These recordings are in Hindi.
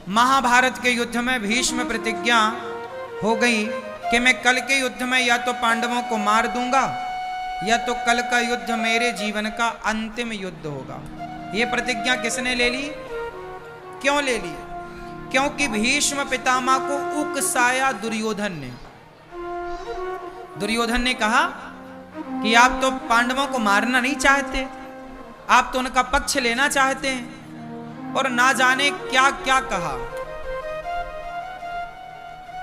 महाभारत के युद्ध में भीष्म प्रतिज्ञा हो गई कि मैं कल के युद्ध में या तो पांडवों को मार दूंगा या तो कल का युद्ध मेरे जीवन का अंतिम युद्ध होगा। ये प्रतिज्ञा किसने ले ली? क्यों ले ली? क्योंकि भीष्म पितामह को उकसाया दुर्योधन ने। दुर्योधन ने कहा कि आप तो पांडवों को मारना नहीं चाहते, आप तो उनका पक्ष लेना चाहते हैं, और ना जाने क्या क्या कहा।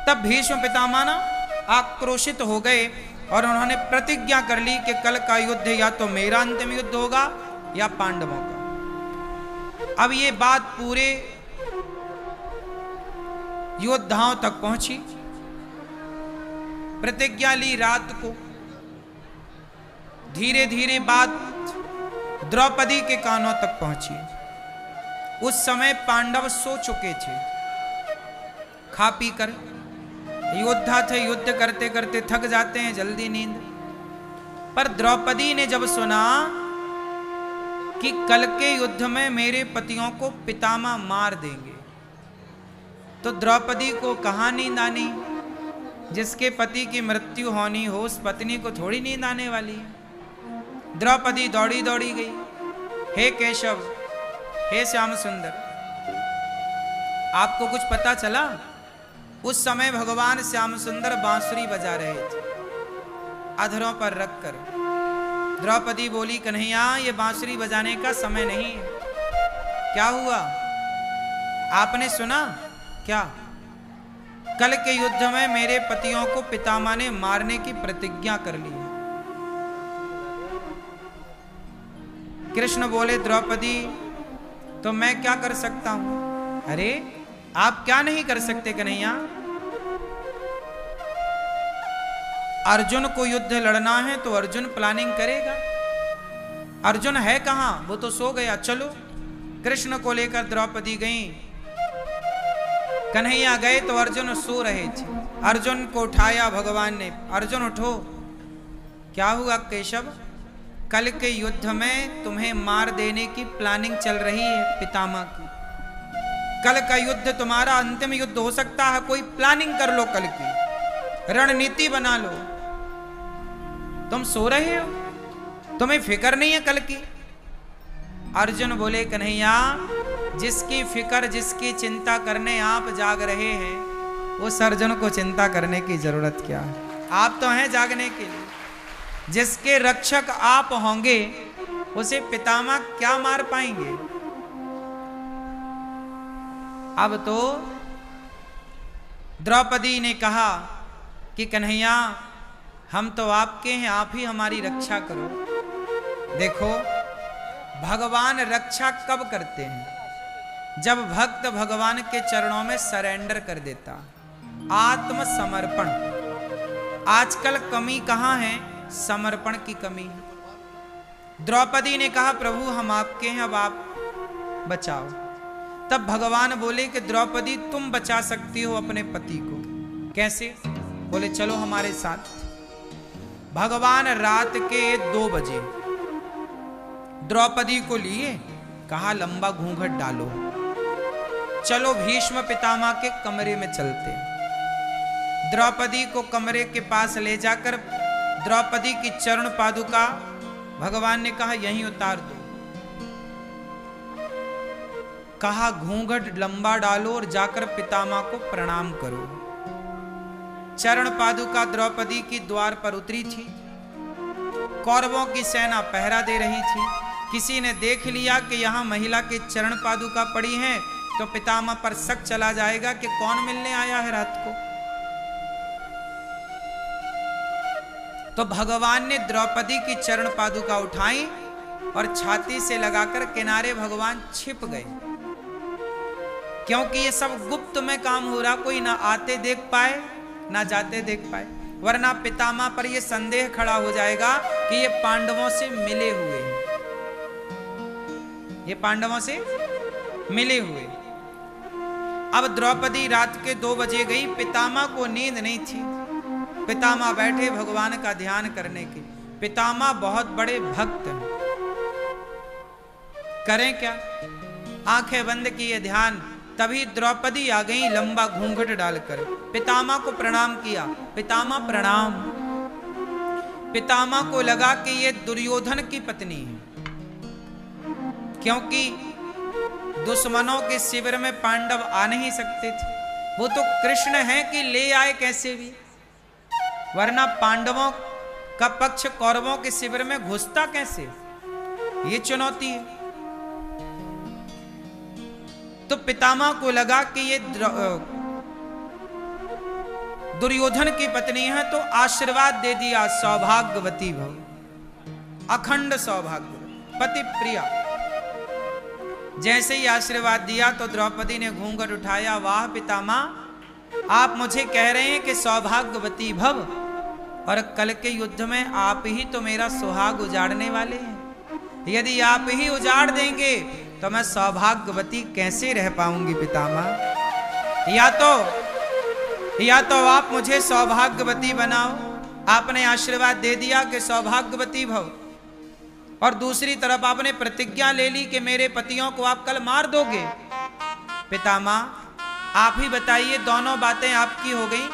तब भीष्म पितामह ना आक्रोशित हो गए और उन्होंने प्रतिज्ञा कर ली कि कल का युद्ध या तो मेरा अंतिम युद्ध होगा या पांडवों का। अब ये बात पूरे योद्धाओं तक पहुंची। प्रतिज्ञा ली रात को, धीरे धीरे बात द्रौपदी के कानों तक पहुंची। उस समय पांडव सो चुके थे, खा पी कर। योद्धा थे, युद्ध करते करते थक जाते हैं, जल्दी नींद। पर द्रौपदी ने जब सुना कि कल के युद्ध में मेरे पतियों को पितामह मार देंगे, तो द्रौपदी को कहां नींद आनी? जिसके पति की मृत्यु होनी हो उस पत्नी को थोड़ी नींद आने वाली है। द्रौपदी दौड़ी दौड़ी गई, हे केशव, हे श्याम सुंदर, आपको कुछ पता चला? उस समय भगवान श्याम सुंदर बांसुरी बजा रहे थे अधरों पर रखकर। द्रौपदी बोली, कन्हैया ये बांसुरी बजाने का समय नहीं है। क्या हुआ? आपने सुना क्या? कल के युद्ध में मेरे पतियों को पितामह ने मारने की प्रतिज्ञा कर ली है। कृष्ण बोले, द्रौपदी तो मैं क्या कर सकता हूं? अरे आप क्या नहीं कर सकते कन्हैया? अर्जुन को युद्ध लड़ना है तो अर्जुन प्लानिंग करेगा। अर्जुन है कहां? वो तो सो गया। चलो। कृष्ण को लेकर द्रौपदी गई। कन्हैया गए तो अर्जुन सो रहे थे। अर्जुन को उठाया भगवान ने। अर्जुन उठो। क्या हुआ केशव? कल के युद्ध में तुम्हें मार देने की प्लानिंग चल रही है पितामह की। कल का युद्ध तुम्हारा अंतिम युद्ध हो सकता है। कोई प्लानिंग कर लो, कल की रणनीति बना लो। तुम सो रहे हो, तुम्हें फिक्र नहीं है कल की? अर्जुन बोले, कन्हैया जिसकी फिक्र, जिसकी चिंता करने आप जाग रहे हैं, उस अर्जुन को चिंता करने की जरूरत क्या है? आप तो हैं जागने के लिए। जिसके रक्षक आप होंगे उसे पितामह क्या मार पाएंगे? अब तो द्रौपदी ने कहा कि कन्हैया हम तो आपके हैं, आप ही हमारी रक्षा करो। देखो, भगवान रक्षा कब करते हैं? जब भक्त भगवान के चरणों में सरेंडर कर देता, आत्मसमर्पण। आजकल कमी कहां है? समर्पण की कमी। द्रौपदी ने कहा, प्रभु हम आपके हैं, अब आप बचाओ। तब भगवान बोले कि द्रौपदी तुम बचा सकती हो अपने पति को। कैसे? बोले चलो हमारे साथ। भगवान रात के 2 बजे द्रौपदी को लिए, कहा लंबा घूंघट डालो, चलो भीष्म पितामह के कमरे में चलते। द्रौपदी को कमरे के पास ले जाकर द्रौपदी की चरण पादुका भगवान ने कहा यहीं उतार दो। कहा घूंघट लंबा डालो और जाकर पितामह को प्रणाम करो। चरण पादुका द्रौपदी की द्वार पर उतरी थी। कौरवों की सेना पहरा दे रही थी। किसी ने देख लिया कि यहां महिला के चरण पादुका पड़ी हैं तो पितामह पर शक चला जाएगा कि कौन मिलने आया है रात को। तो भगवान ने द्रौपदी की चरण पादुका उठाई और छाती से लगाकर किनारे भगवान छिप गए, क्योंकि ये सब गुप्त में काम हो रहा, कोई ना आते देख पाए ना जाते देख पाए, वरना पितामह पर यह संदेह खड़ा हो जाएगा कि ये पांडवों से मिले हुए हैं, ये पांडवों से मिले हुए। अब द्रौपदी रात के 2 बजे गई। पितामह को नींद नहीं थी। पितामह बैठे भगवान का ध्यान करने के। पितामह बहुत बड़े भक्त हैं। करें क्या? आंखें बंद किए, ध्यान तभी द्रौपदी आ गई लंबा घूंघट डालकर, पितामह को प्रणाम किया। पितामह प्रणाम। पितामह को लगा कि ये दुर्योधन की पत्नी है, क्योंकि दुश्मनों के शिविर में पांडव आ नहीं सकते थे। वो तो कृष्ण हैं कि ले आए कैसे भी, वरना पांडवों का पक्ष कौरवों के शिविर में घुसता कैसे, ये चुनौती है। तो पितामह को लगा कि ये दुर्योधन की पत्नी है, तो आशीर्वाद दे दिया, सौभाग्यवती भव, अखंड सौभाग्य, पति प्रिया। जैसे ही आशीर्वाद दिया तो द्रौपदी ने घूंघट उठाया। वाह पितामह, आप मुझे कह रहे हैं कि सौभाग्यवती भव, और कल के युद्ध में आप ही तो मेरा सुहाग उजाड़ने वाले हैं। यदि आप ही उजाड़ देंगे तो मैं सौभाग्यवती कैसे रह पाऊंगी पितामह। या तो आप मुझे सौभाग्यवती बनाओ, आपने आशीर्वाद दे दिया कि सौभाग्यवती भव, और दूसरी तरफ आपने प्रतिज्ञा ले ली कि मेरे पतियों को आप कल मार दोगे। पितामह आप ही बताइए, दोनों बातें आपकी हो गई।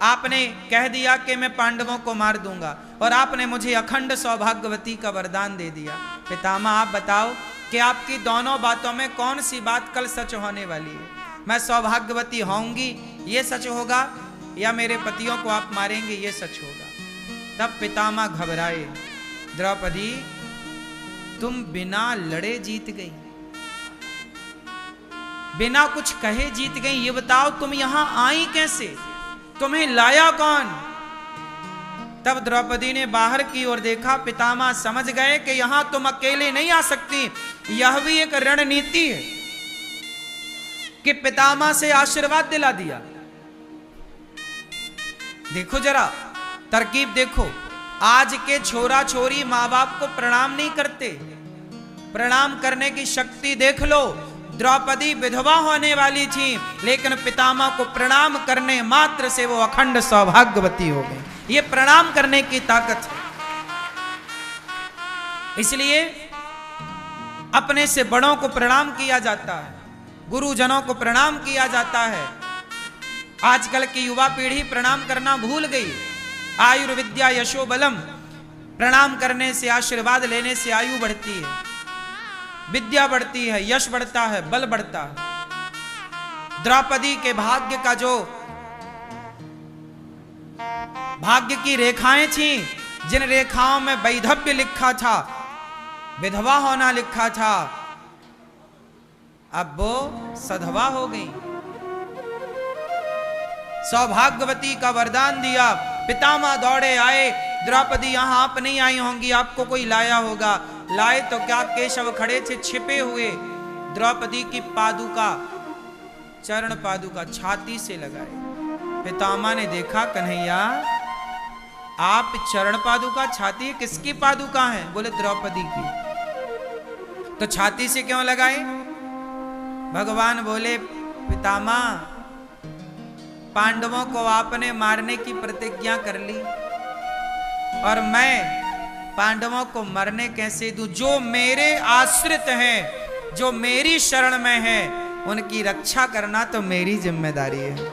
आपने कह दिया कि मैं पांडवों को मार दूंगा, और आपने मुझे अखंड सौभाग्यवती का वरदान दे दिया। पितामह आप बताओ कि आपकी दोनों बातों में कौन सी बात कल सच होने वाली है। मैं सौभाग्यवती होंगी ये सच होगा, या मेरे पतियों को आप मारेंगे ये सच होगा। तब पितामह घबराए। द्रौपदी तुम बिना लड़े जीत गई, बिना कुछ कहे जीत गई, ये बताओ तुम यहां आई कैसे, तुम्हें लाया कौन। तब द्रौपदी ने बाहर की ओर देखा। पितामह समझ गए कि यहां तुम अकेले नहीं आ सकती, यह भी एक रणनीति है कि पितामह से आशीर्वाद दिला दिया। देखो जरा तरकीब देखो, आज के छोरा छोरी माँ बाप को प्रणाम नहीं करते, प्रणाम करने की शक्ति देख लो। द्रौपदी विधवा होने वाली थी, लेकिन पितामह को प्रणाम करने मात्र से वो अखंड सौभाग्यवती हो गई। ये प्रणाम करने की ताकत है। इसलिए अपने से बड़ों को प्रणाम किया जाता है, गुरुजनों को प्रणाम किया जाता है। आजकल की युवा पीढ़ी प्रणाम करना भूल गई। आयुर्विद्या यशो बलम, प्रणाम करने से, आशीर्वाद लेने से आयु बढ़ती है, विद्या बढ़ती है, यश बढ़ता है, बल बढ़ता है। द्रौपदी के भाग्य का जो भाग्य की रेखाएं थी, जिन रेखाओं में वैधव्य लिखा था, विधवा होना लिखा था, अब वो सधवा हो गई। सौभाग्यवती का वरदान दिया। पितामह दौड़े आए। द्रौपदी यहां आप नहीं आई होंगी, आपको कोई लाया होगा। लाए तो क्या, केशव खड़े थे छिपे हुए। द्रौपदी की पादुका, चरण पादुका छाती से लगाए। पितामह ने देखा, कन्हैया आप चरण पादुका छाती, किसकी पादुका है? बोले द्रौपदी की। तो छाती से क्यों लगाए? भगवान बोले, पितामह पांडवों को आपने मारने की प्रतिज्ञा कर ली, और मैं पांडवों को मरने कैसे दूं? जो मेरे आश्रित हैं, जो मेरी शरण में हैं, उनकी रक्षा करना तो मेरी जिम्मेदारी है।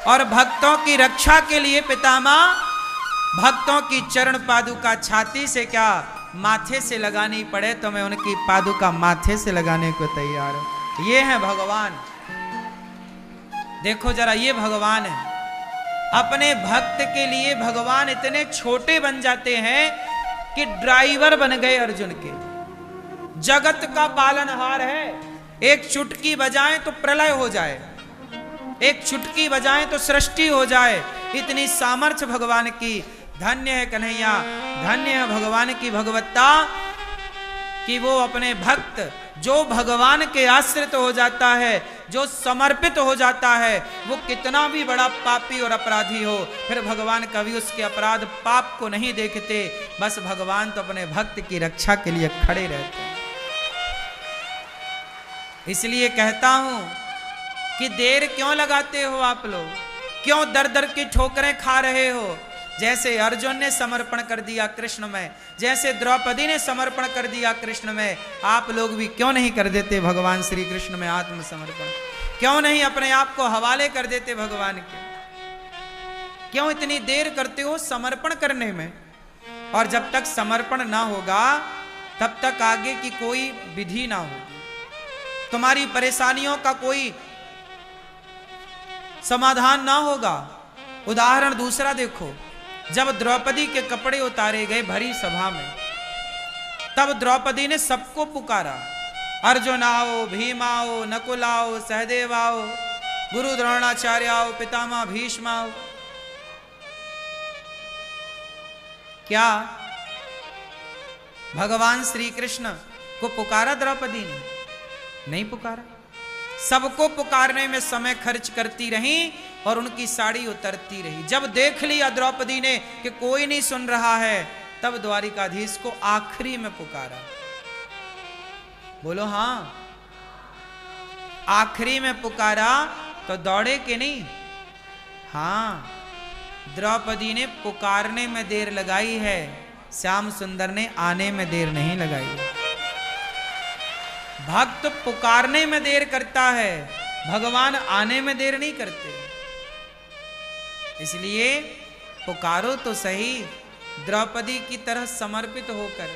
और भक्तों की रक्षा के लिए पितामह भक्तों की चरण पादुका छाती से क्या, माथे से लगानी पड़े तो मैं उनकी पादुका माथे से लगाने को तैयार हूं। ये है भगवान। देखो जरा, ये भगवान है। अपने भक्त के लिए भगवान इतने छोटे बन जाते हैं कि ड्राइवर बन गए अर्जुन के। जगत का पालनहार है। एक चुटकी बजाएं तो प्रलय हो जाए, एक चुटकी बजाएं तो सृष्टि हो जाए, इतनी सामर्थ्य भगवान की। धन्य है कन्हैया, धन्य है भगवान की भगवत्ता कि वो अपने भक्त, जो भगवान के आश्रित हो जाता है, जो समर्पित हो जाता है, वो कितना भी बड़ा पापी और अपराधी हो, फिर भगवान कभी उसके अपराध पाप को नहीं देखते। बस भगवान तो अपने भक्त की रक्षा के लिए खड़े रहते हैं। इसलिए कहता हूं कि देर क्यों लगाते हो आप लोग, क्यों दर दर की ठोकरें खा रहे हो? जैसे अर्जुन ने समर्पण कर दिया कृष्ण में, जैसे द्रौपदी ने समर्पण कर दिया कृष्ण में, आप लोग भी क्यों नहीं कर देते भगवान श्री कृष्ण में आत्मसमर्पण? क्यों नहीं अपने आप को हवाले कर देते भगवान के? क्यों इतनी देर करते हो समर्पण करने में? और जब तक समर्पण ना होगा तब तक आगे की कोई विधि ना होगी, तुम्हारी परेशानियों का कोई समाधान ना होगा। उदाहरण दूसरा देखो, जब द्रौपदी के कपड़े उतारे गए भरी सभा में, तब द्रौपदी ने सबको पुकारा, अर्जुन आओ, भीम आओ, नकुल आओ, सहदेव आओ, गुरु द्रोणाचार्य आओ, पितामह भीष्म आओ। क्या भगवान श्री कृष्ण को पुकारा द्रौपदी ने? नहीं पुकारा। सबको पुकारने में समय खर्च करती रही और उनकी साड़ी उतरती रही। जब देख लिया द्रौपदी ने कि कोई नहीं सुन रहा है, तब द्वारिकाधीश को आखिरी में पुकारा। बोलो हाँ, आखिरी में पुकारा तो दौड़े कि नहीं? हाँ, द्रौपदी ने पुकारने में देर लगाई है, श्याम सुंदर ने आने में देर नहीं लगाई। भक्त पुकारने में देर करता है, भगवान आने में देर नहीं करते। इसलिए पुकारो तो सही, द्रौपदी की तरह समर्पित होकर।